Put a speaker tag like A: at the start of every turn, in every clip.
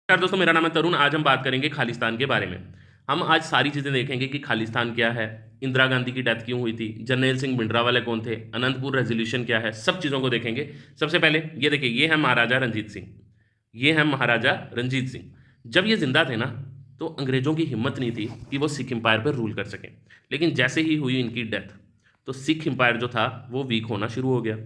A: नमस्कार दोस्तों, मेरा नाम है तरुण। आज हम बात करेंगे खालिस्तान के बारे में। हम आज सारी चीज़ें देखेंगे कि खालिस्तान क्या है, इंदिरा गांधी की डेथ क्यों हुई थी, जर्नैल सिंह भिंडरावाले कौन थे, अनंतपुर रेजोल्यूशन क्या है, सब चीज़ों को देखेंगे। सबसे पहले ये देखिए, ये है महाराजा रंजीत सिंह। ये है महाराजा रंजीत सिंह। जब ये जिंदा थे ना, तो अंग्रेज़ों की हिम्मत नहीं थी कि वो सिख एम्पायर पर रूल कर सकें। लेकिन जैसे ही हुई इनकी डेथ, तो सिख एम्पायर जो था वो वीक होना शुरू हो गया।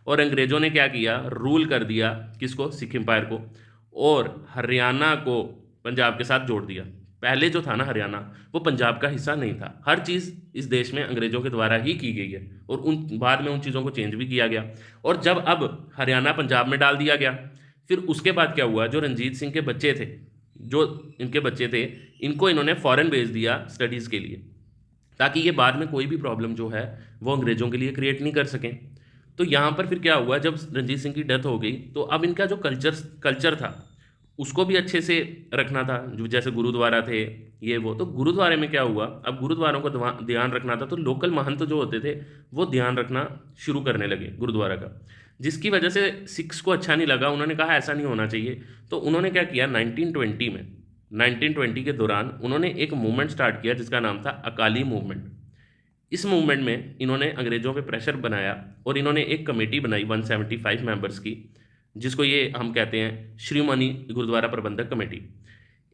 A: और अंग्रेज़ों ने क्या किया, रूल कर दिया किसको, सिख एम्पायर को। और हरियाणा को पंजाब के साथ जोड़ दिया। पहले जो था ना हरियाणा, वो पंजाब का हिस्सा नहीं था। हर चीज़ इस देश में अंग्रेज़ों के द्वारा ही की गई है, और उन बाद में उन चीज़ों को चेंज भी किया गया। और जब अब हरियाणा पंजाब में डाल दिया गया, फिर उसके बाद क्या हुआ, जो रंजीत सिंह के बच्चे थे, जो इनके बच्चे थे, इनको इन्होंने फॉरेन भेज दिया स्टडीज़ के लिए, ताकि ये बाद में कोई भी प्रॉब्लम जो है वो अंग्रेज़ों के लिए क्रिएट नहीं कर सकें। तो यहाँ पर फिर क्या हुआ, जब रंजीत सिंह की डेथ हो गई, तो अब इनका जो कल्चर था उसको भी अच्छे से रखना था। जो जैसे गुरुद्वारा थे, ये वो, तो गुरुद्वारे में क्या हुआ, अब गुरुद्वारों को ध्यान रखना था, तो लोकल महंत जो होते थे वो ध्यान रखना शुरू करने लगे गुरुद्वारा का। जिसकी वजह से सिख्स को अच्छा नहीं लगा। उन्होंने कहा ऐसा नहीं होना चाहिए। तो उन्होंने क्या किया, 1920 के दौरान उन्होंने एक मूवमेंट स्टार्ट किया जिसका नाम था अकाली मूवमेंट। इस मूवमेंट में इन्होंने अंग्रेज़ों पे प्रेशर बनाया, और इन्होंने एक कमेटी बनाई 175 मेंबर्स की, जिसको ये हम कहते हैं श्रीमनी गुरुद्वारा प्रबंधक कमेटी।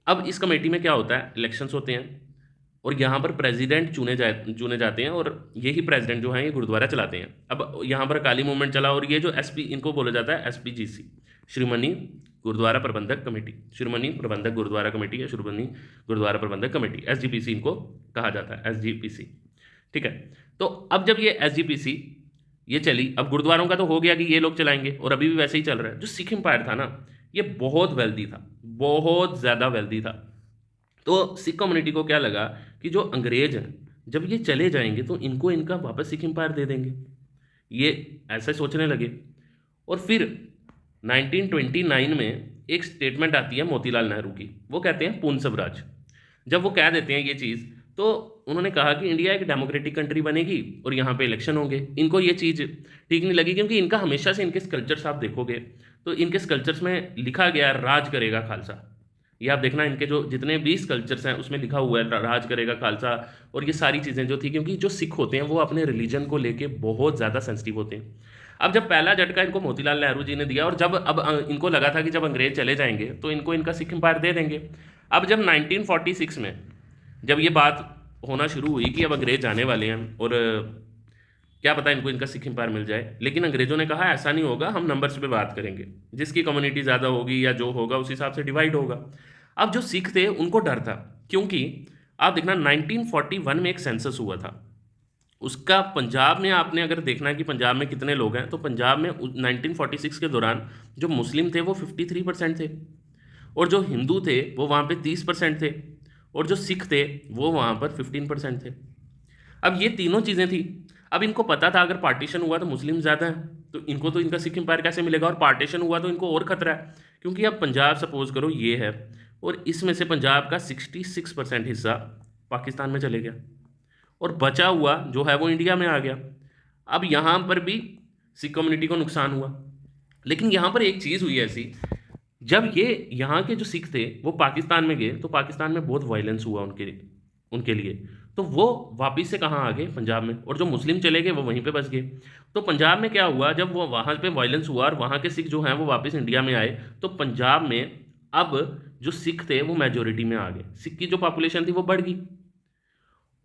A: अब इस कमेटी में क्या होता है, इलेक्शंस होते हैं, और यहाँ पर प्रेसिडेंट चुने जाते हैं, और यही प्रेसिडेंट जो हैं ये गुरुद्वारा चलाते हैं। अब यहाँ पर अकाली मूवमेंट चला, और ये जो एसपी, इनको बोला जाता है SPGC, श्रीमनी गुरुद्वारा प्रबंधक कमेटी, श्रीमनी प्रबंधक गुरुद्वारा कमेटी या श्रीमनी गुरुद्वारा प्रबंधक कमेटी, SGPC इनको कहा जाता है, SGPC। ठीक है। तो अब जब ये SGPC ये चली, अब गुरुद्वारों का तो हो गया कि ये लोग चलाएंगे, और अभी भी वैसे ही चल रहा है। जो सिख एम्पायर था ना, ये बहुत वेल्दी था, बहुत ज़्यादा वेल्दी था। तो सिख कम्युनिटी को क्या लगा कि जो अंग्रेज हैं, जब ये चले जाएंगे तो इनको इनका वापस सिख एम्पायर दे देंगे, ये ऐसे सोचने लगे। और फिर 1929 में एक स्टेटमेंट आती है मोतीलाल नेहरू की, वो कहते हैं पूर्ण स्वराज। जब वो कह देते हैं ये चीज़, तो उन्होंने कहा कि इंडिया एक डेमोक्रेटिक कंट्री बनेगी और यहाँ पे इलेक्शन होंगे। इनको ये चीज़ ठीक नहीं लगी, क्योंकि इनका हमेशा से, इनके स्कल्पचर्स आप देखोगे तो इनके स्कल्पचर्स में लिखा गया है राज करेगा खालसा। ये आप देखना, इनके जो जितने भी स्कल्पचर्स हैं उसमें लिखा हुआ है राज करेगा खालसा। और ये सारी चीज़ें जो थी, क्योंकि जो सिख होते हैं वो अपने रिलीजन को लेके बहुत ज़्यादा सेंसिटिव होते हैं। अब जब पहला झटका इनको मोतीलाल नेहरू जी ने दिया, और जब अब इनको लगा था कि जब अंग्रेज चले जाएंगे तो इनको इनका सिख एम्पायर दे देंगे। अब जब 1946 में जब ये बात होना शुरू हुई कि अब अंग्रेज आने वाले हैं, और क्या पता इनको इनका सिख एम्पायर मिल जाए, लेकिन अंग्रेजों ने कहा ऐसा नहीं होगा, हम नंबर्स पे बात करेंगे, जिसकी कम्युनिटी ज़्यादा होगी या जो होगा उस हिसाब से डिवाइड होगा। अब जो सिख थे उनको डर था, क्योंकि आप देखना 1941 में एक सेंसस हुआ था, उसका पंजाब में आपने अगर देखना है कि पंजाब में कितने लोग हैं, तो पंजाब में 1946 के दौरान जो मुस्लिम थे वो 53% थे, और जो हिंदू थे वो वहाँ पे 30% थे, और जो सिख थे वो वहाँ पर 15% थे। अब ये तीनों चीज़ें थी। अब इनको पता था अगर पार्टीशन हुआ तो मुस्लिम ज़्यादा हैं, तो इनको तो इनका सिख एम्पायर कैसे मिलेगा, और पार्टीशन हुआ तो इनको और खतरा है, क्योंकि अब पंजाब सपोज करो ये है, और इसमें से पंजाब का 66% हिस्सा पाकिस्तान में चले गया, और बचा हुआ जो है वो इंडिया में आ गया। अब यहाँ पर भी सिख कम्युनिटी को नुकसान हुआ। लेकिन यहाँ पर एक चीज़ हुई ऐसी, जब ये यहाँ के जो सिख थे वो पाकिस्तान में गए, तो पाकिस्तान में बहुत वायलेंस हुआ उनके लिए। तो वो वापिस से कहाँ आ गए, पंजाब में, और जो मुस्लिम चले गए वो वहीं पे बस गए। तो पंजाब में क्या हुआ, जब वो वहाँ पे वायलेंस हुआ और वहाँ के सिख जो हैं वो वापस इंडिया में आए, तो पंजाब में अब जो सिख थे वो मेजोरिटी में आ गए, सिख की जो पॉपुलेशन थी वो बढ़ गई।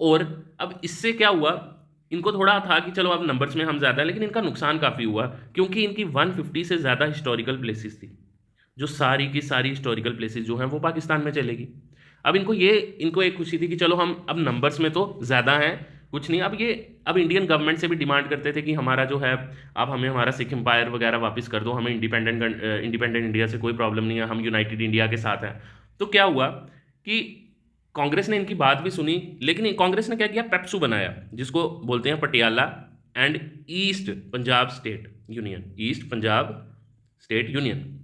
A: और अब इससे क्या हुआ, इनको थोड़ा था कि चलो अब नंबर्स में हम ज़्यादा हैं, लेकिन इनका नुकसान काफ़ी हुआ, क्योंकि इनकी 150 से ज़्यादा हिस्टोरिकल प्लेसेस थी, जो सारी की सारी हिस्टोरिकल प्लेसेस जो हैं वो पाकिस्तान में चलेगी। अब इनको एक खुशी थी कि चलो हम अब नंबर्स में तो ज़्यादा हैं, कुछ नहीं। अब इंडियन गवर्नमेंट से भी डिमांड करते थे कि हमारा जो है, आप हमें हमारा सिख एम्पायर वगैरह वापस कर दो, हमें इंडिपेंडेंट इंडिया से कोई प्रॉब्लम नहीं है, हम यूनाइटेड इंडिया के साथ हैं। तो क्या हुआ कि कांग्रेस ने इनकी बात भी सुनी, लेकिन कांग्रेस ने क्या किया, पेप्सू बनाया, जिसको बोलते हैं Patiala and east Punjab state union, east Punjab state union.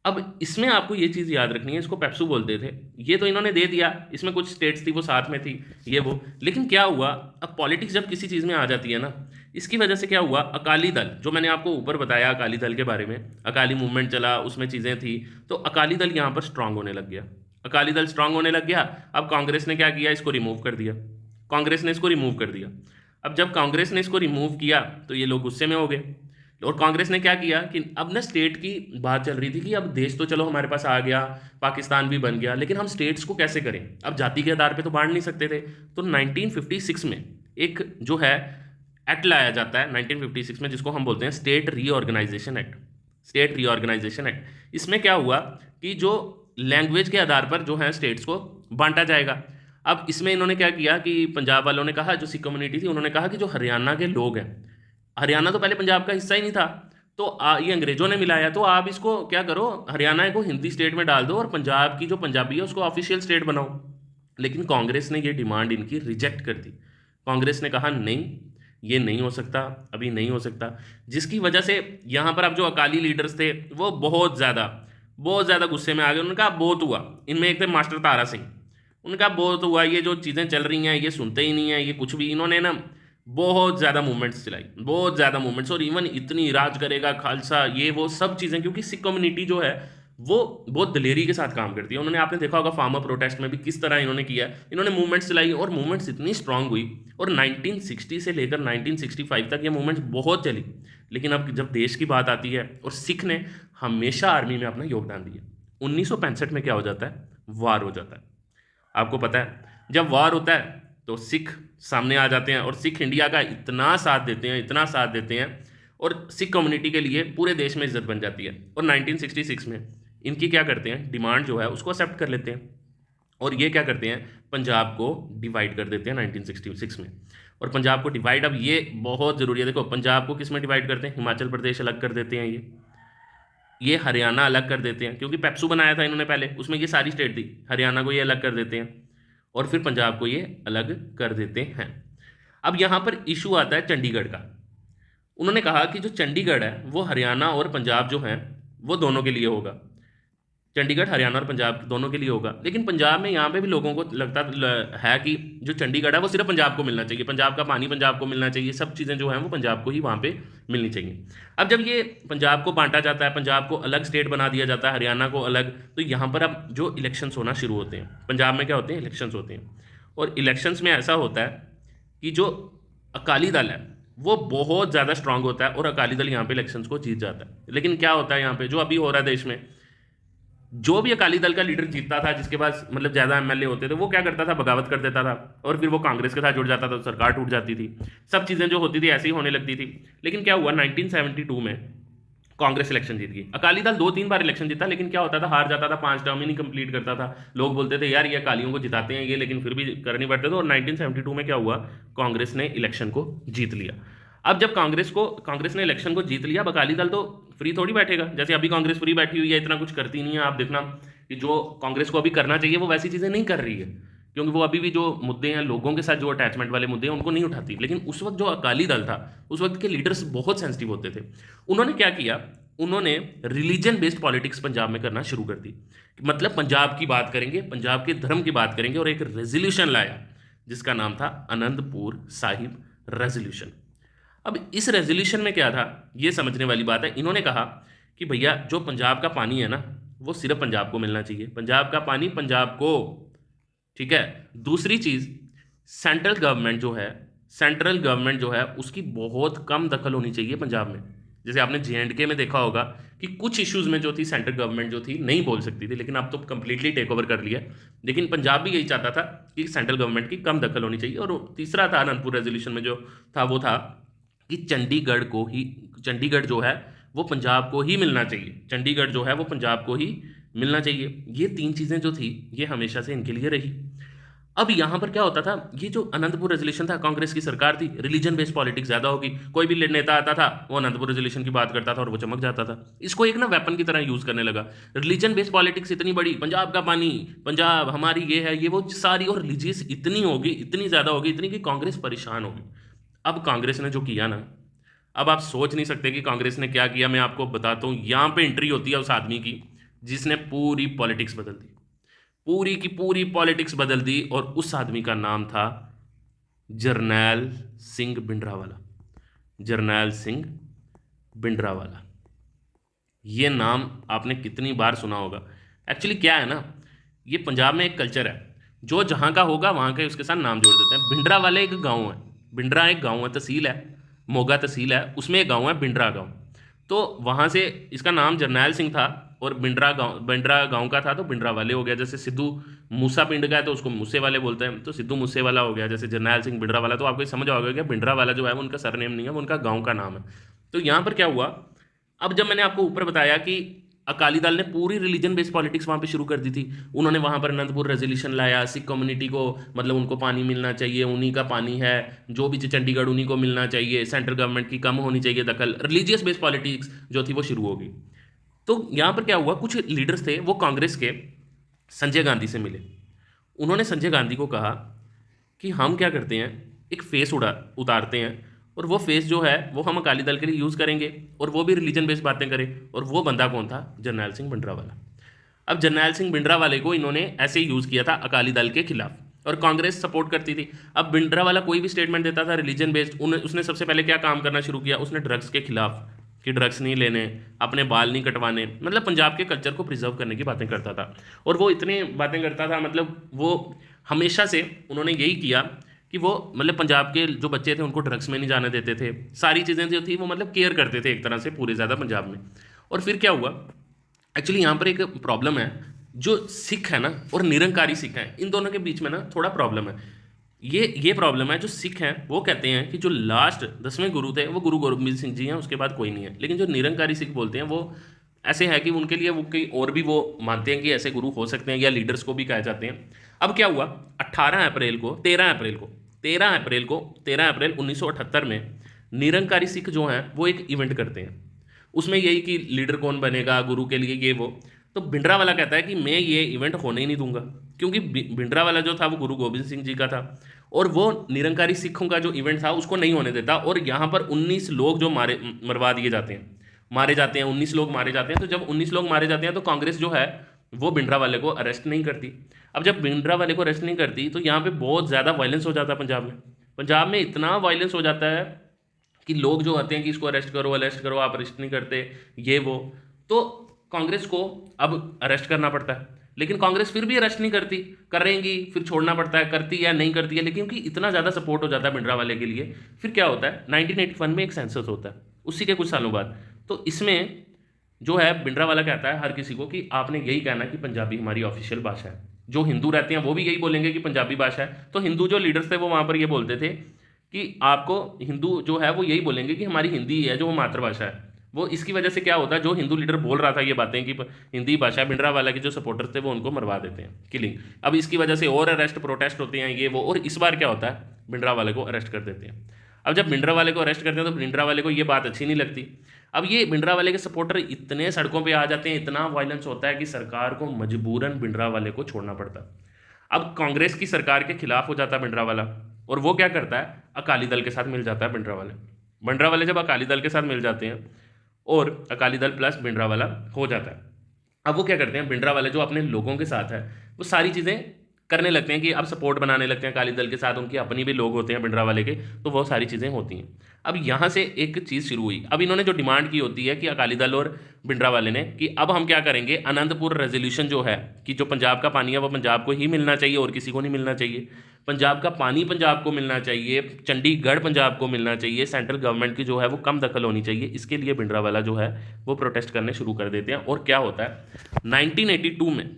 A: अब इसमें आपको ये चीज़ याद रखनी है, इसको पेप्सू बोलते थे। ये तो इन्होंने दे दिया, इसमें कुछ स्टेट्स थी वो साथ में थी, ये वो। लेकिन क्या हुआ, अब पॉलिटिक्स जब किसी चीज़ में आ जाती है ना, इसकी वजह से क्या हुआ, अकाली दल, जो मैंने आपको ऊपर बताया अकाली दल के बारे में, अकाली मूवमेंट चला, उसमें चीज़ें थी, तो अकाली दल यहाँ पर स्ट्रांग होने लग गया। अकाली दल स्ट्रांग होने लग गया। अब कांग्रेस ने क्या किया, इसको रिमूव कर दिया। कांग्रेस ने इसको रिमूव कर दिया। अब जब कांग्रेस ने इसको रिमूव किया तो ये लोग गुस्से में हो गए, और कांग्रेस ने क्या किया कि अब ना स्टेट की बात चल रही थी कि अब देश तो चलो हमारे पास आ गया, पाकिस्तान भी बन गया, लेकिन हम स्टेट्स को कैसे करें, अब जाति के आधार पे तो बांट नहीं सकते थे। तो 1956 में एक जो है एक्ट लाया जाता है 1956 में, जिसको हम बोलते हैं state reorganisation act. State reorganisation act, इसमें क्या हुआ कि जो लैंग्वेज के आधार पर जो है स्टेट्स को बांटा जाएगा। अब इसमें इन्होंने क्या किया कि पंजाब वालों ने कहा, जो सिख कम्युनिटी थी, उन्होंने कहा कि जो हरियाणा के लोग हैं, हरियाणा तो पहले पंजाब का हिस्सा ही नहीं था, तो ये अंग्रेजों ने मिलाया, तो आप इसको क्या करो, हरियाणा को हिंदी स्टेट में डाल दो और पंजाब की जो पंजाबी है उसको ऑफिशियल स्टेट बनाओ। लेकिन कांग्रेस ने ये डिमांड इनकी रिजेक्ट कर दी। कांग्रेस ने कहा नहीं, ये नहीं हो सकता, अभी नहीं हो सकता, जिसकी वजह से यहाँ पर अब जो अकाली लीडर्स थे वो बहुत ज़्यादा गुस्से में आ गए। उन्होंने कहा बहुत हुआ। इनमें एक थे मास्टर तारा सिंह, उनका बहुत हुआ, ये जो चीज़ें चल रही हैं ये सुनते ही नहीं है, ये कुछ भी, इन्होंने ना बहुत ज़्यादा मूवमेंट्स चलाई, बहुत ज़्यादा मूवमेंट्स, और इवन इतनी राज करेगा खालसा, ये वो सब चीज़ें, क्योंकि सिख कम्युनिटी जो है वो बहुत दलेरी के साथ काम करती है। उन्होंने, आपने देखा होगा फार्मर प्रोटेस्ट में भी किस तरह इन्होंने किया, इन्होंने मूवमेंट्स चलाई, और मूवमेंट्स इतनी स्ट्रांग हुई, और 1960 से लेकर 1965 तक ये मूवमेंट्स बहुत चली। लेकिन अब जब देश की बात आती है, और सिख ने हमेशा आर्मी में अपना योगदान दिया, 1965 में क्या हो जाता है, वार हो जाता है। आपको पता है जब वार होता है तो सिख सामने आ जाते हैं, और सिख इंडिया का इतना साथ देते हैं, इतना साथ देते हैं, और सिख कम्युनिटी के लिए पूरे देश में इज्जत बन जाती है। और 1966 में इनकी क्या करते हैं, डिमांड जो है उसको एक्सेप्ट कर लेते हैं, और ये क्या करते हैं, पंजाब को डिवाइड कर देते हैं 1966 में। और पंजाब को डिवाइड, अब ये बहुत ज़रूरी है, देखो पंजाब को किस में डिवाइड करते हैं, हिमाचल प्रदेश अलग कर देते हैं, ये हरियाणा अलग कर देते हैं, क्योंकि पेप्सू बनाया था इन्होंने पहले, उसमें ये सारी स्टेट थी, हरियाणा को ये अलग कर देते हैं, और फिर पंजाब को ये अलग कर देते हैं। अब यहाँ पर इशू आता है चंडीगढ़ का। उन्होंने कहा कि जो चंडीगढ़ है वो हरियाणा और पंजाब जो हैं वो दोनों के लिए होगा, चंडीगढ़ हरियाणा और पंजाब दोनों के लिए होगा। लेकिन पंजाब में यहाँ पे भी लोगों को लगता है कि जो चंडीगढ़ है वो सिर्फ पंजाब को मिलना चाहिए, पंजाब का पानी पंजाब को मिलना चाहिए, सब चीज़ें जो हैं वो पंजाब को ही वहाँ पे मिलनी चाहिए। अब जब ये पंजाब को बांटा जाता है, पंजाब को अलग स्टेट बना दिया जाता है, हरियाणा को अलग, तो यहाँ पर अब जो इलेक्शंस होना शुरू होते हैं, पंजाब में क्या होते हैं, इलेक्शंस होते हैं, और इलेक्शंस में ऐसा होता है कि जो अकाली दल है वो बहुत ज़्यादा स्ट्रांग होता है, और अकाली दल यहाँ पे इलेक्शंस को जीत जाता है। लेकिन क्या होता है यहाँ पे, जो अभी हो रहा है देश में, जो भी अकाली दल का लीडर जीतता था, जिसके पास मतलब ज़्यादा एमएलए होते थे, वो क्या करता था, बगावत कर देता था, और फिर वो कांग्रेस के साथ जुड़ जाता था, तो सरकार टूट जाती थी, सब चीज़ें जो होती थी ऐसी ही होने लगती थी। लेकिन क्या हुआ, 1972 में कांग्रेस इलेक्शन जीत गई। अकाली दल 2-3 बार इलेक्शन जीता, लेकिन क्या होता था, हार जाता था, 5 टर्म ही नहीं कंप्लीट करता था। लोग बोलते थे यार ये अकालियों को जिताते हैं ये, लेकिन फिर भी कर नहीं पड़ते थे। और 1972 में क्या हुआ, कांग्रेस ने इलेक्शन को जीत लिया। अब जब कांग्रेस ने इलेक्शन को जीत लिया, अब अकाली दल तो फ्री थोड़ी बैठेगा, जैसे अभी कांग्रेस फ्री बैठी हुई है, इतना कुछ करती नहीं है। आप देखना कि जो कांग्रेस को अभी करना चाहिए वो वैसी चीज़ें नहीं कर रही है, क्योंकि वो अभी भी जो मुद्दे हैं, लोगों के साथ जो अटैचमेंट वाले मुद्दे हैं, उनको नहीं उठाती। लेकिन उस वक्त जो अकाली दल था, उस वक्त के लीडर्स बहुत सेंसिटिव होते थे। उन्होंने क्या किया, उन्होंने रिलीजन बेस्ड पॉलिटिक्स पंजाब में करना शुरू कर दी। मतलब पंजाब की बात करेंगे, पंजाब के धर्म की बात करेंगे, और एक रेजोल्यूशन लाया जिसका नाम था आनंदपुर साहिब रेजोल्यूशन। अब इस रेजोल्यूशन में क्या था, ये समझने वाली बात है। इन्होंने कहा कि भैया जो पंजाब का पानी है ना, वो सिर्फ पंजाब को मिलना चाहिए, पंजाब का पानी पंजाब को, ठीक है। दूसरी चीज़, सेंट्रल गवर्नमेंट जो है उसकी बहुत कम दखल होनी चाहिए पंजाब में। जैसे आपने J&K में देखा होगा कि कुछ इश्यूज़ में जो थी सेंट्रल गवर्नमेंट जो थी नहीं बोल सकती थी, लेकिन अब तो कंप्लीटली टेक ओवर कर लिया। लेकिन पंजाब भी यही चाहता था कि सेंट्रल गवर्नमेंट की कम दखल होनी चाहिए। और तीसरा था आनंदपुर रेजोल्यूशन में जो था, वो था कि चंडीगढ़ जो है वो पंजाब को ही मिलना चाहिए, चंडीगढ़ जो है वो पंजाब को ही मिलना चाहिए। ये 3 चीज़ें जो थी ये हमेशा से इनके लिए रही। अब यहाँ पर क्या होता था, ये जो आनंदपुर रेजोल्यूशन था, कांग्रेस की सरकार थी, रिलीजन बेस्ड पॉलिटिक्स ज़्यादा होगी, कोई भी नेता आता था वो आनंदपुर रेजोल्यूशन की बात करता था और वो चमक जाता था। इसको एक ना वेपन की तरह यूज़ करने लगा। रिलीजन बेस्ड पॉलिटिक्स इतनी बड़ी, पंजाब का पानी, पंजाब हमारी ये है, ये वो सारी, और रिलीजियस इतनी होगी, इतनी ज़्यादा होगी, इतनी कि कांग्रेस परेशान होगी। अब कांग्रेस ने जो किया ना, अब आप सोच नहीं सकते कि कांग्रेस ने क्या किया। मैं आपको बताता हूँ। यहाँ पे एंट्री होती है उस आदमी की जिसने पूरी पॉलिटिक्स बदल दी, पूरी की पूरी पॉलिटिक्स बदल दी, और उस आदमी का नाम था जरनैल सिंह भिंडरावाला। जरनैल सिंह भिंडरावाला। ये नाम आपने कितनी बार सुना होगा। एक्चुअली क्या है ना, ये पंजाब में एक कल्चर है, जो जहाँ का होगा वहाँ के उसके साथ नाम जोड़ देते हैं। भिंडरा वाले एक गांव है, भिंडरा एक गांव है, तहसील है, मोगा तहसील है, उसमें एक गांव है भिंडरा गांव। तो वहाँ से इसका नाम जरनैल सिंह था और भिंडरा गांव का था तो भिंडरा वाले हो गया। जैसे सिद्धू मूसा पिंड का है तो उसको मूसे वाले बोलते हैं, तो सिद्धू मूसे वाला हो गया। जैसे जरनैल सिंह भिंडरा वाला, तो आपको समझ आ गया कि भिंडरा वाला जो है वो उनका सरनेम नहीं है, वो उनका गाँव का नाम है। तो यहाँ पर क्या हुआ, अब जब मैंने आपको ऊपर बताया कि अकाली दल ने पूरी रिलीजन बेस्ड पॉलिटिक्स वहाँ पे शुरू कर दी थी, उन्होंने वहाँ पर अनंतपुर रेजोल्यूशन लाया, सिख कम्युनिटी को मतलब उनको पानी मिलना चाहिए, उन्हीं का पानी है, जो भी चंडीगढ़ उन्हीं को मिलना चाहिए, सेंट्रल गवर्नमेंट की कम होनी चाहिए दखल, रिलीजियस बेस्ड पॉलिटिक्स जो थी वो शुरू हो गई। तो यहाँ पर क्या हुआ, कुछ लीडर्स थे वो कांग्रेस के संजय गांधी से मिले। उन्होंने संजय गांधी को कहा कि हम क्या करते हैं, एक फेस उतारते हैं और वो फेस जो है वो हम अकाली दल के लिए यूज़ करेंगे और वो भी रिलीजन बेस्ड बातें करें। और वो बंदा कौन था, जरनैल सिंह भिंडरावाला। अब जरनैल सिंह भिंडरावाले को इन्होंने ऐसे ही यूज़ किया था अकाली दल के खिलाफ और कांग्रेस सपोर्ट करती थी। अब भिंडरावाला कोई भी स्टेटमेंट देता था रिलीजन बेस्ड, उसने सबसे पहले क्या काम करना शुरू किया, उसने ड्रग्स के खिलाफ, कि ड्रग्स नहीं लेने, अपने बाल नहीं कटवाने, मतलब पंजाब के कल्चर को प्रिजर्व करने की बातें करता था। और वो इतनी बातें करता था, मतलब वो हमेशा से उन्होंने यही किया कि वो मतलब पंजाब के जो बच्चे थे उनको ड्रग्स में नहीं जाने देते थे, सारी चीज़ें जो थी वो मतलब केयर करते थे एक तरह से पूरे ज़्यादा पंजाब में। और फिर क्या हुआ, एक्चुअली यहाँ पर एक प्रॉब्लम है, जो सिख है ना और निरंकारी सिख हैं, इन दोनों के बीच में ना थोड़ा प्रॉब्लम है। ये प्रॉब्लम है, जो सिख हैं वो कहते हैं कि जो लास्ट 10वें गुरु थे वो गुरु गोबिंद सिंह जी हैं, उसके बाद कोई नहीं है। लेकिन जो निरंकारी सिख बोलते हैं वो ऐसे है कि उनके लिए वो कई और भी वो मानते हैं कि ऐसे गुरु हो सकते हैं या लीडर्स को भी कहे जाते हैं। अब क्या हुआ, 18 अप्रैल को 13 अप्रैल को 13 अप्रैल को 13 अप्रैल 1978 में निरंकारी सिख जो हैं वो एक इवेंट करते हैं। उसमें यही कि लीडर कौन बनेगा गुरु के लिए, ये वो। तो भिंडरावाला कहता है कि मैं ये इवेंट होने ही नहीं दूंगा, क्योंकि भिंडरावाला जो था वो गुरु गोबिंद सिंह जी का था और वो निरंकारी सिखों का जो इवेंट था उसको नहीं होने देता। और यहाँ पर 19 लोग जो मरवा दिए जाते हैं, मारे जाते हैं, 19 लोग मारे जाते हैं। तो जब 19 लोग मारे जाते हैं तो कांग्रेस जो है वो भिंडरावाले को अरेस्ट नहीं करती। अब जब भिंडरावाले को अरेस्ट नहीं करती तो यहाँ पे बहुत ज़्यादा वायलेंस हो जाता है पंजाब में। पंजाब में इतना वायलेंस हो जाता है कि लोग जो आते हैं कि इसको अरेस्ट करो, आप अरेस्ट नहीं करते, ये वो। तो कांग्रेस को अब अरेस्ट करना पड़ता है, लेकिन कांग्रेस फिर भी अरेस्ट नहीं करती, करेंगी फिर छोड़ना पड़ता है, करती या नहीं करती है। लेकिन क्योंकि इतना ज़्यादा सपोर्ट हो जाता है भिंडरावाले के लिए, फिर क्या होता है, 1981 में एक सेंसस होता है उसी के कुछ सालों बाद। तो इसमें जो है भिंडरावाला कहता है हर किसी को कि आपने यही कहना है कि पंजाबी हमारी ऑफिशियल भाषा है। जो हिंदू रहते हैं वो भी यही बोलेंगे कि पंजाबी भाषा है। तो हिंदू जो लीडर्स थे वो वहाँ पर ये बोलते थे कि आपको हिंदू जो है वो यही बोलेंगे कि हमारी हिंदी है जो वो मातृभाषा है। वो इसकी वजह से क्या होता है, जो हिंदू लीडर बोल रहा था ये बातें कि हिंदी भाषा, भिंडरावाला के जो सपोर्टर्स थे वो उनको मरवा देते हैं, किलिंग। अब इसकी वजह से और अरेस्ट प्रोटेस्ट होते हैं ये वो, और इस बार क्या होता है, भिंडरावाले को अरेस्ट कर देते हैं। अब जब भिंडरावाले को अरेस्ट करते हैं तो भिंडरावाले को ये बात अच्छी नहीं लगती। अब ये भिंडरावाले के सपोर्टर इतने सड़कों पे आ जाते हैं, इतना वायलेंस होता है कि सरकार को मजबूरन भिंडरावाले को छोड़ना पड़ता है। अब कांग्रेस की सरकार के खिलाफ हो जाता है भिंडरावाला, और वो क्या करता है, अकाली दल के साथ मिल जाता है भिंडरावाले जब अकाली दल के साथ मिल जाते हैं और अकाली दल प्लस भिंडरावाला हो जाता है। अब वो क्या करते हैं, भिंडरावाले जो अपने लोगों के साथ है वो सारी चीज़ें करने लगते हैं कि अब सपोर्ट बनाने लगते हैं अकाली दल के साथ, उनकी अपनी भी लोग होते हैं भिंडरावाले के, तो वो सारी चीज़ें होती हैं। अब यहाँ से एक चीज़ शुरू हुई। अब इन्होंने जो डिमांड की होती है कि अकाली दल और भिंडरावाले ने कि अब हम क्या करेंगे, अनंतपुर रेजोल्यूशन जो है कि जो पंजाब का पानी है वो पंजाब को ही मिलना चाहिए और किसी को नहीं मिलना चाहिए, पंजाब का पानी पंजाब को मिलना चाहिए, चंडीगढ़ पंजाब को मिलना चाहिए, सेंट्रल गवर्नमेंट की जो है वो कम दखल होनी चाहिए। इसके लिए भिंडरावाला जो है वो प्रोटेस्ट करने शुरू कर देते हैं। और क्या होता है, 1982 में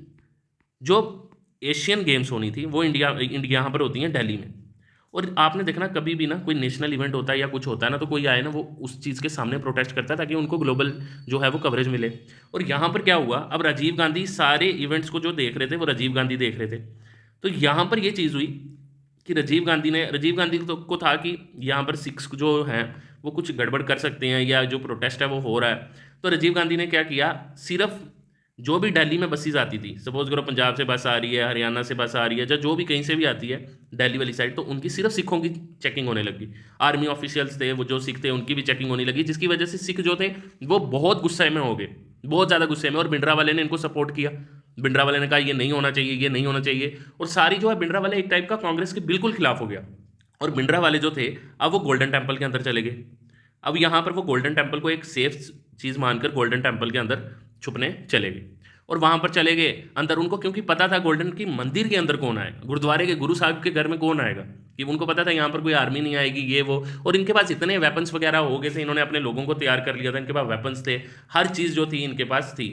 A: जो एशियन गेम्स होनी थी वो इंडिया यहाँ पर होती हैं दिल्ली में। और आपने देखना कभी भी ना कोई नेशनल इवेंट होता है या कुछ होता है ना, तो कोई आए ना वो उस चीज़ के सामने प्रोटेस्ट करता है ताकि उनको ग्लोबल जो है वो कवरेज मिले। और यहाँ पर क्या हुआ, अब राजीव गांधी सारे इवेंट्स को जो देख रहे थे वो राजीव गांधी देख रहे थे। तो यहाँ पर ये चीज़ हुई कि राजीव गांधी को था कि यहाँ पर सिख्स जो हैं वो कुछ गड़बड़ कर सकते हैं या जो प्रोटेस्ट है वो हो रहा है। तो राजीव गांधी ने क्या किया, सिर्फ जो भी दिल्ली में बसेज आती थी, सपोज करो पंजाब से बस आ रही है, हरियाणा से बस आ रही है, जो भी कहीं से भी आती है दिल्ली वाली साइड, तो उनकी सिर्फ सिखों की चेकिंग होने लगी। आर्मी ऑफिशियल्स थे वो जो सिख थे उनकी भी चेकिंग होने लगी, जिसकी वजह से सिख जो थे वो बहुत गुस्से में हो गए, बहुत ज़्यादा गुस्से में। और भिंडरावाले ने इनको सपोर्ट किया, भिंडरावाले ने कहा ये नहीं होना चाहिए, ये नहीं होना चाहिए। और सारी जो है भिंडरावाले एक टाइप का कांग्रेस के बिल्कुल खिलाफ हो गया। और भिंडरावाले जो थे अब वो गोल्डन टेम्पल के अंदर चले गए। अब यहाँ पर वो गोल्डन टेम्पल को एक सेफ चीज़ मानकर गोल्डन टेम्पल के अंदर छुपने चले गए और वहाँ पर चले गए अंदर। उनको क्योंकि पता था गोल्डन की मंदिर के अंदर कौन आएगा, गुरुद्वारे के गुरु साहब के घर में कौन आएगा, कि उनको पता था यहाँ पर कोई आर्मी नहीं आएगी ये वो। और इनके पास इतने वेपन्स वगैरह हो गए थे, इन्होंने अपने लोगों को तैयार कर लिया था, इनके पास वेपन्स थे, हर चीज़ जो थी इनके पास थी।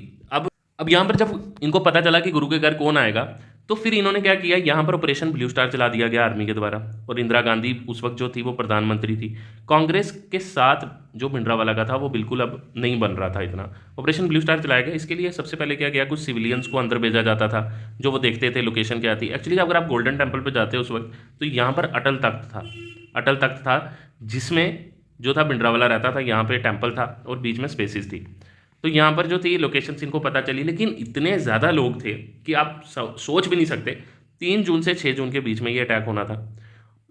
A: अब यहाँ पर जब इनको पता चला कि गुरु के घर कौन आएगा, तो फिर इन्होंने क्या किया, यहाँ पर ऑपरेशन ब्लू स्टार चला दिया गया आर्मी के द्वारा। और इंदिरा गांधी उस वक्त जो थी वो प्रधानमंत्री थी। कांग्रेस के साथ जो भिंडरावाला का था वो बिल्कुल अब नहीं बन रहा था इतना। ऑपरेशन ब्लू स्टार चलाया गया। इसके लिए सबसे पहले क्या किया, कुछ सिविलियंस को अंदर भेजा जाता था जो वो देखते थे लोकेशन क्या थी। एक्चुअली अगर आप गोल्डन टेम्पल पर जाते उस वक्त, तो यहाँ पर अटल तख्त था, अटल तख्त था जिसमें जो था भिंडरावाला रहता था। यहाँ पे टेम्पल था और बीच में स्पेसिस थी। तो यहाँ पर जो थी लोकेशंस इनको पता चली, लेकिन इतने ज़्यादा लोग थे कि आप सोच भी नहीं सकते। 3 जून से 6 जून के बीच में ये अटैक होना था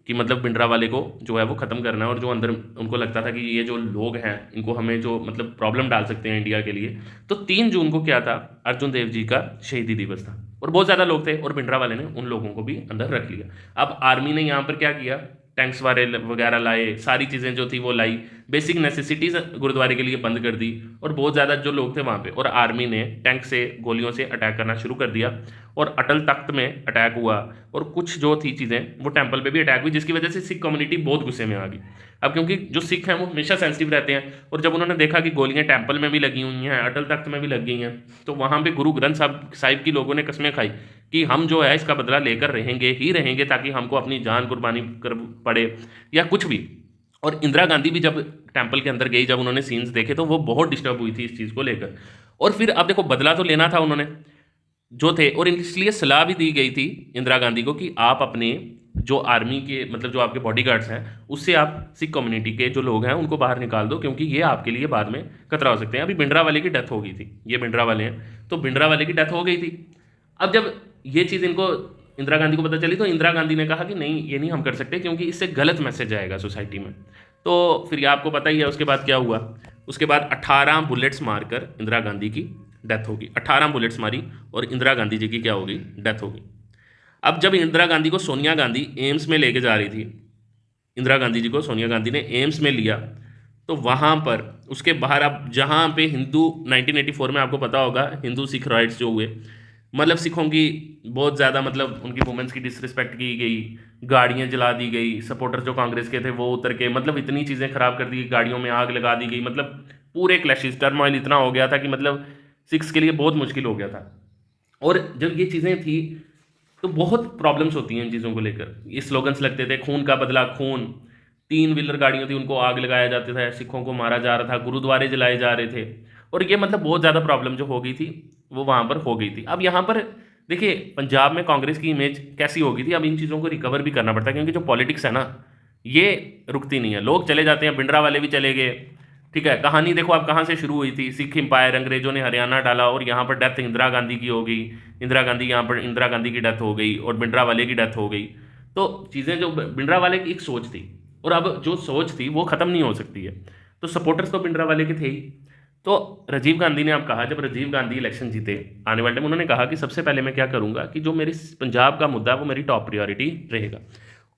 A: कि मतलब भिंडरावाले को जो है वो ख़त्म करना है, और जो अंदर उनको लगता था कि ये जो लोग हैं इनको हमें जो मतलब प्रॉब्लम डाल सकते हैं इंडिया के लिए। तो 3 जून को क्या था, अर्जुन देव जी का शहीदी दिवस था और बहुत ज़्यादा लोग थे, और भिंडरावाले ने उन लोगों को भी अंदर रख लिया। अब आर्मी ने यहाँ पर क्या किया, टैंक्स वाले वगैरह लाए, सारी चीज़ें जो थी वो लाई, बेसिक नेसेसिटीज़ गुरुद्वारे के लिए बंद कर दी, और बहुत ज़्यादा जो लोग थे वहाँ पे, और आर्मी ने टैंक से गोलियों से अटैक करना शुरू कर दिया। और अटल तख्त में अटैक हुआ, और कुछ जो थी चीज़ें वो टेंपल पे भी अटैक हुई, जिसकी वजह से सिख कम्युनिटी बहुत गुस्से में आ गई। अब क्योंकि जो सिख हैं वो हमेशा सेंसिटिव रहते हैं, और जब उन्होंने देखा कि गोलियां टेंपल में भी लगी हुई हैं, अटल तख्त में भी लग गई हैं, तो वहाँ पे गुरु ग्रंथ साहिब की लोगों ने कस्में खाई कि हम जो है इसका बदला लेकर रहेंगे ही रहेंगे, ताकि हमको अपनी जान कुर्बानी कर पड़े या कुछ भी। और इंदिरा गांधी भी जब टेंपल के अंदर गई, जब उन्होंने सीन्स देखे तो वो बहुत डिस्टर्ब हुई थी इस चीज़ को लेकर। और फिर अब देखो, बदला तो लेना था उन्होंने जो थे, और इसलिए सलाह भी दी गई थी इंदिरा गांधी को कि आप अपने जो आर्मी के मतलब जो आपके बॉडीगार्ड्स हैं उससे आप सिख कम्युनिटी के जो लोग हैं उनको बाहर निकाल दो, क्योंकि ये आपके लिए बाद में खतरा हो सकते हैं। अभी भिंडरावाले की डेथ हो गई थी, ये भिंडरावाले हैं, तो भिंडरावाले की डेथ हो गई थी। अब जब ये चीज़ इनको इंदिरा गांधी को पता चली, तो इंदिरा गांधी ने कहा कि नहीं, ये नहीं हम कर सकते, क्योंकि इससे गलत मैसेज आएगा सोसाइटी में। तो फिर ये आपको पता ही है उसके बाद क्या हुआ। उसके बाद 18 बुलेट्स मारकर इंदिरा गांधी की डेथ होगी। 18 बुलेट्स मारी और इंदिरा गांधी जी की क्या होगी, डेथ होगी। अब जब इंदिरा गांधी को सोनिया गांधी एम्स में लेके जा रही थी, इंदिरा गांधी जी को सोनिया गांधी ने एम्स में लिया, तो वहाँ पर उसके बाहर अब जहाँ पे हिंदू 1984 में आपको पता होगा हिंदू सिख राइट्स जो हुए, मतलब सिखों की बहुत ज़्यादा मतलब उनकी वुमेंस की डिसरिस्पेक्ट की गई, गाड़ियाँ जला दी गई, सपोर्टर जो कांग्रेस के थे वो उतर के मतलब इतनी चीज़ें खराब कर दी, गाड़ियों में आग लगा दी गई, मतलब पूरे क्लैशेस टर्मोइल इतना हो गया था कि मतलब सिख्स के लिए बहुत मुश्किल हो गया था। और जब ये चीज़ें थी तो बहुत प्रॉब्लम्स होती हैं इन चीज़ों को लेकर। ये स्लोगन्स लगते थे, खून का बदला खून, 3 व्हीलर गाड़ियों थी उनको आग लगाया जाता था, सिखों को मारा जा रहा था, गुरुद्वारे जलाए जा रहे थे, और ये मतलब बहुत ज़्यादा प्रॉब्लम जो हो गई थी वो वहाँ पर हो गई थी। अब यहाँ पर देखिए पंजाब में कांग्रेस की इमेज कैसी हो गई थी, अब इन चीज़ों को रिकवर भी करना पड़ता है, क्योंकि जो पॉलिटिक्स है ना ये रुकती नहीं है, लोग चले जाते हैं, भिंडरावाले भी चले गए, ठीक है। कहानी देखो आप कहाँ से शुरू हुई थी, सिख एम्पायर, अंग्रेजों ने हरियाणा डाला, और यहाँ पर डेथ इंदिरा गांधी की हो गई, इंदिरा गांधी की डेथ हो गई और भिंडरावाले की डेथ हो गई। तो चीज़ें जो भिंडरावाले की एक सोच थी, और अब जो सोच थी वो ख़त्म नहीं हो सकती है। तो सपोर्टर्स तो भिंडरावाले के थे ही। तो राजीव गांधी ने, आप कहा जब राजीव गांधी इलेक्शन जीते आने वाले टाइम, उन्होंने कहा कि सबसे पहले मैं क्या करूंगा कि जो मेरी पंजाब का मुद्दा है वो मेरी टॉप प्रायोरिटी रहेगा।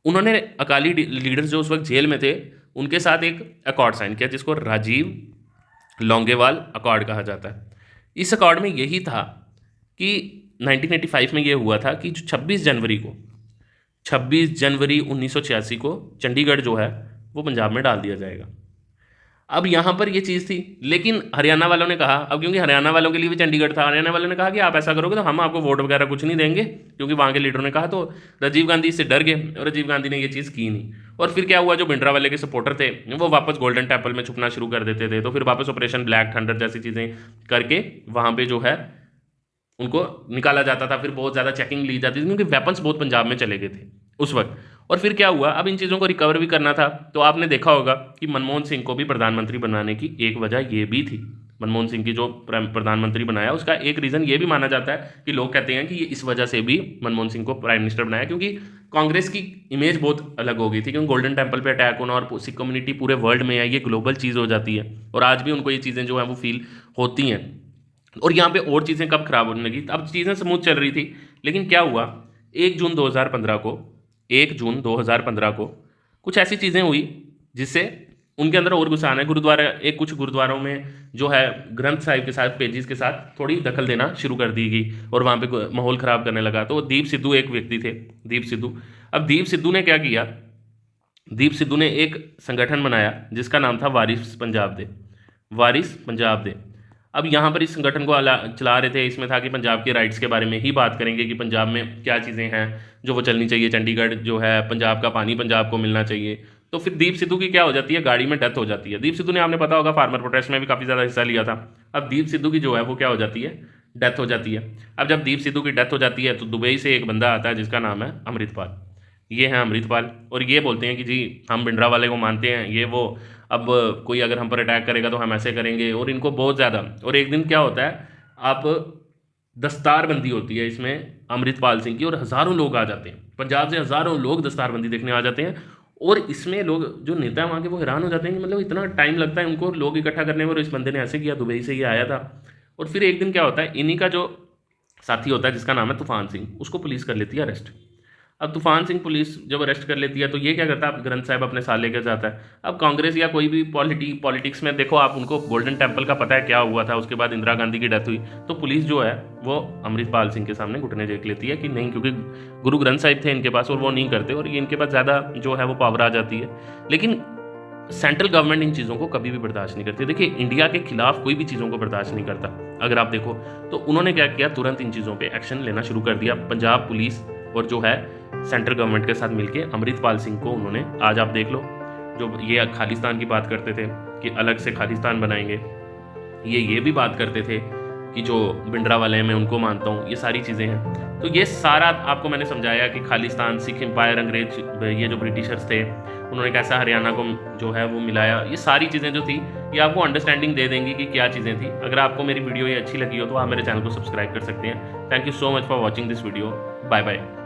A: उन्होंने अकाली लीडर्स जो उस वक्त जेल में थे उनके साथ एक अकॉर्ड साइन किया, जिसको राजीव लौंगेवाल अकॉर्ड कहा जाता है। इस अकॉर्ड में यही था कि 1985 में ये हुआ था कि जो 26 जनवरी 1986 को चंडीगढ़ जो है वो पंजाब में डाल दिया जाएगा। अब यहाँ पर ये चीज़ थी, लेकिन हरियाणा वालों ने कहा, अब क्योंकि हरियाणा वालों के लिए भी चंडीगढ़ था, हरियाणा वालों ने कहा कि आप ऐसा करोगे तो हम आपको वोट वगैरह कुछ नहीं देंगे, क्योंकि वहाँ के लीडरों ने कहा। तो राजीव गांधी इससे डर गए और राजीव गांधी ने ये चीज़ की नहीं। और फिर क्या हुआ, जो भिंडरावाले के सपोर्टर थे वो वापस गोल्डन टेम्पल में छुपना शुरू कर देते थे, तो फिर वापस ऑपरेशन ब्लैक थंडर जैसी चीज़ें करके वहाँ पर जो है उनको निकाला जाता था। फिर बहुत ज़्यादा चेकिंग ली जाती थी, क्योंकि वेपन्स बहुत पंजाब में चले गए थे उस वक्त। और फिर क्या हुआ, अब इन चीज़ों को रिकवर भी करना था। तो आपने देखा होगा कि मनमोहन सिंह को भी प्रधानमंत्री बनाने की एक वजह ये भी थी। मनमोहन सिंह की जो प्रधानमंत्री बनाया उसका एक रीज़न ये भी माना जाता है कि लोग कहते हैं कि ये इस वजह से भी मनमोहन सिंह को प्राइम मिनिस्टर बनाया, क्योंकि कांग्रेस की इमेज बहुत अलग हो गई थी, क्योंकि गोल्डन टेम्पल पे अटैक होना और सिख कम्युनिटी पूरे वर्ल्ड में है, ये ग्लोबल चीज़ हो जाती है, और आज भी उनको ये चीज़ें जो है वो फील होती हैं। और यहाँ पे और चीज़ें कब खराब होने लगी, अब चीज़ें स्मूथ चल रही थी, लेकिन क्या हुआ 1 जून 2015 को कुछ ऐसी चीज़ें हुई जिससे उनके अंदर और घुसाना है। गुरुद्वारा एक कुछ गुरुद्वारों में जो है ग्रंथ साहिब के साथ पेजेस के साथ थोड़ी दखल देना शुरू कर दी गई और वहाँ पे माहौल ख़राब करने लगा। तो दीप सिद्धू एक व्यक्ति थे, दीप सिद्धू। अब दीप सिद्धू ने क्या किया, दीप सिद्धू ने एक संगठन बनाया जिसका नाम था वारिस पंजाब दे, वारिस पंजाब दे। अब यहाँ पर इस संगठन को चला रहे थे, इसमें था कि पंजाब के राइट्स के बारे में ही बात करेंगे कि पंजाब में क्या चीज़ें हैं जो वो चलनी चाहिए, चंडीगढ़ जो है, पंजाब का पानी पंजाब को मिलना चाहिए। तो फिर दीप सिद्धू की क्या हो जाती है, गाड़ी में डेथ हो जाती है। दीप सिद्धू ने, आपने पता होगा, फार्मर प्रोटेस्ट में भी काफ़ी ज़्यादा हिस्सा लिया था। अब दीप सिद्धू की जो है वो क्या हो जाती है, डेथ हो जाती है। अब जब दीप सिद्धू की डेथ हो जाती है तो दुबई से एक बंदा आता है जिसका नाम है अमृतपाल। ये है अमृतपाल, और ये बोलते हैं कि जी हम भिंडरा वाले को मानते हैं, ये वो, अब कोई अगर हम पर अटैक करेगा तो हम ऐसे करेंगे, और इनको बहुत ज़्यादा। और एक दिन क्या होता है, आप दस्तारबंदी होती है इसमें अमृतपाल सिंह की, और हज़ारों लोग आ जाते हैं, पंजाब से हज़ारों लोग दस्तारबंदी देखने आ जाते हैं। और इसमें लोग जो नेता वहाँ के वो हैरान हो जाते हैं कि मतलब इतना टाइम लगता है उनको लोग इकट्ठा करने में, और इस बंदे ने ऐसे किया, दुबई से ये आया था। और फिर एक दिन क्या होता है, इन्हीं का जो साथी होता है जिसका नाम है तूफान सिंह, उसको पुलिस कर लेती है अरेस्ट। अब तूफान सिंह पुलिस जब अरेस्ट कर लेती है तो ये क्या करता है, ग्रंथ साहिब अपने साथ लेकर जाता है। अब कांग्रेस या कोई भी पॉलिटिक्स में देखो आप, उनको गोल्डन टेम्पल का पता है क्या हुआ था, उसके बाद इंदिरा गांधी की डेथ हुई, तो पुलिस जो है वो अमृतपाल सिंह के सामने घुटने टेक लेती है कि नहीं, क्योंकि गुरु ग्रंथ साहिब थे इनके पास और वो नहीं करते, और ये इनके पास ज़्यादा जो है वो पावर आ जाती है। लेकिन सेंट्रल गवर्नमेंट इन चीज़ों को कभी भी बर्दाश्त नहीं करती। देखिए, इंडिया के खिलाफ कोई भी चीज़ों को बर्दाश्त नहीं करता। अगर आप देखो तो उन्होंने क्या किया, तुरंत इन चीज़ों पे एक्शन लेना शुरू कर दिया। पंजाब पुलिस और जो है सेंट्रल गवर्नमेंट के साथ मिलके अमृतपाल सिंह को उन्होंने, आज आप देख लो, जो ये खालिस्तान की बात करते थे कि अलग से खालिस्तान बनाएंगे, ये भी बात करते थे कि जो भिंडरा वाले हैं मैं उनको मानता हूँ, ये सारी चीज़ें हैं। तो ये सारा आपको मैंने समझाया कि खालिस्तान, सिख एम्पायर, अंग्रेज, ये जो ब्रिटिशर्स थे उन्होंने कैसा हरियाणा को जो है वो मिलाया, ये सारी चीज़ें जो थी ये आपको अंडरस्टैंडिंग दे देंगी कि क्या चीज़ें थी। अगर आपको मेरी वीडियो ये अच्छी लगी हो तो आप मेरे चैनल को सब्सक्राइब कर सकते हैं। Thank you so much for watching this video. Bye bye.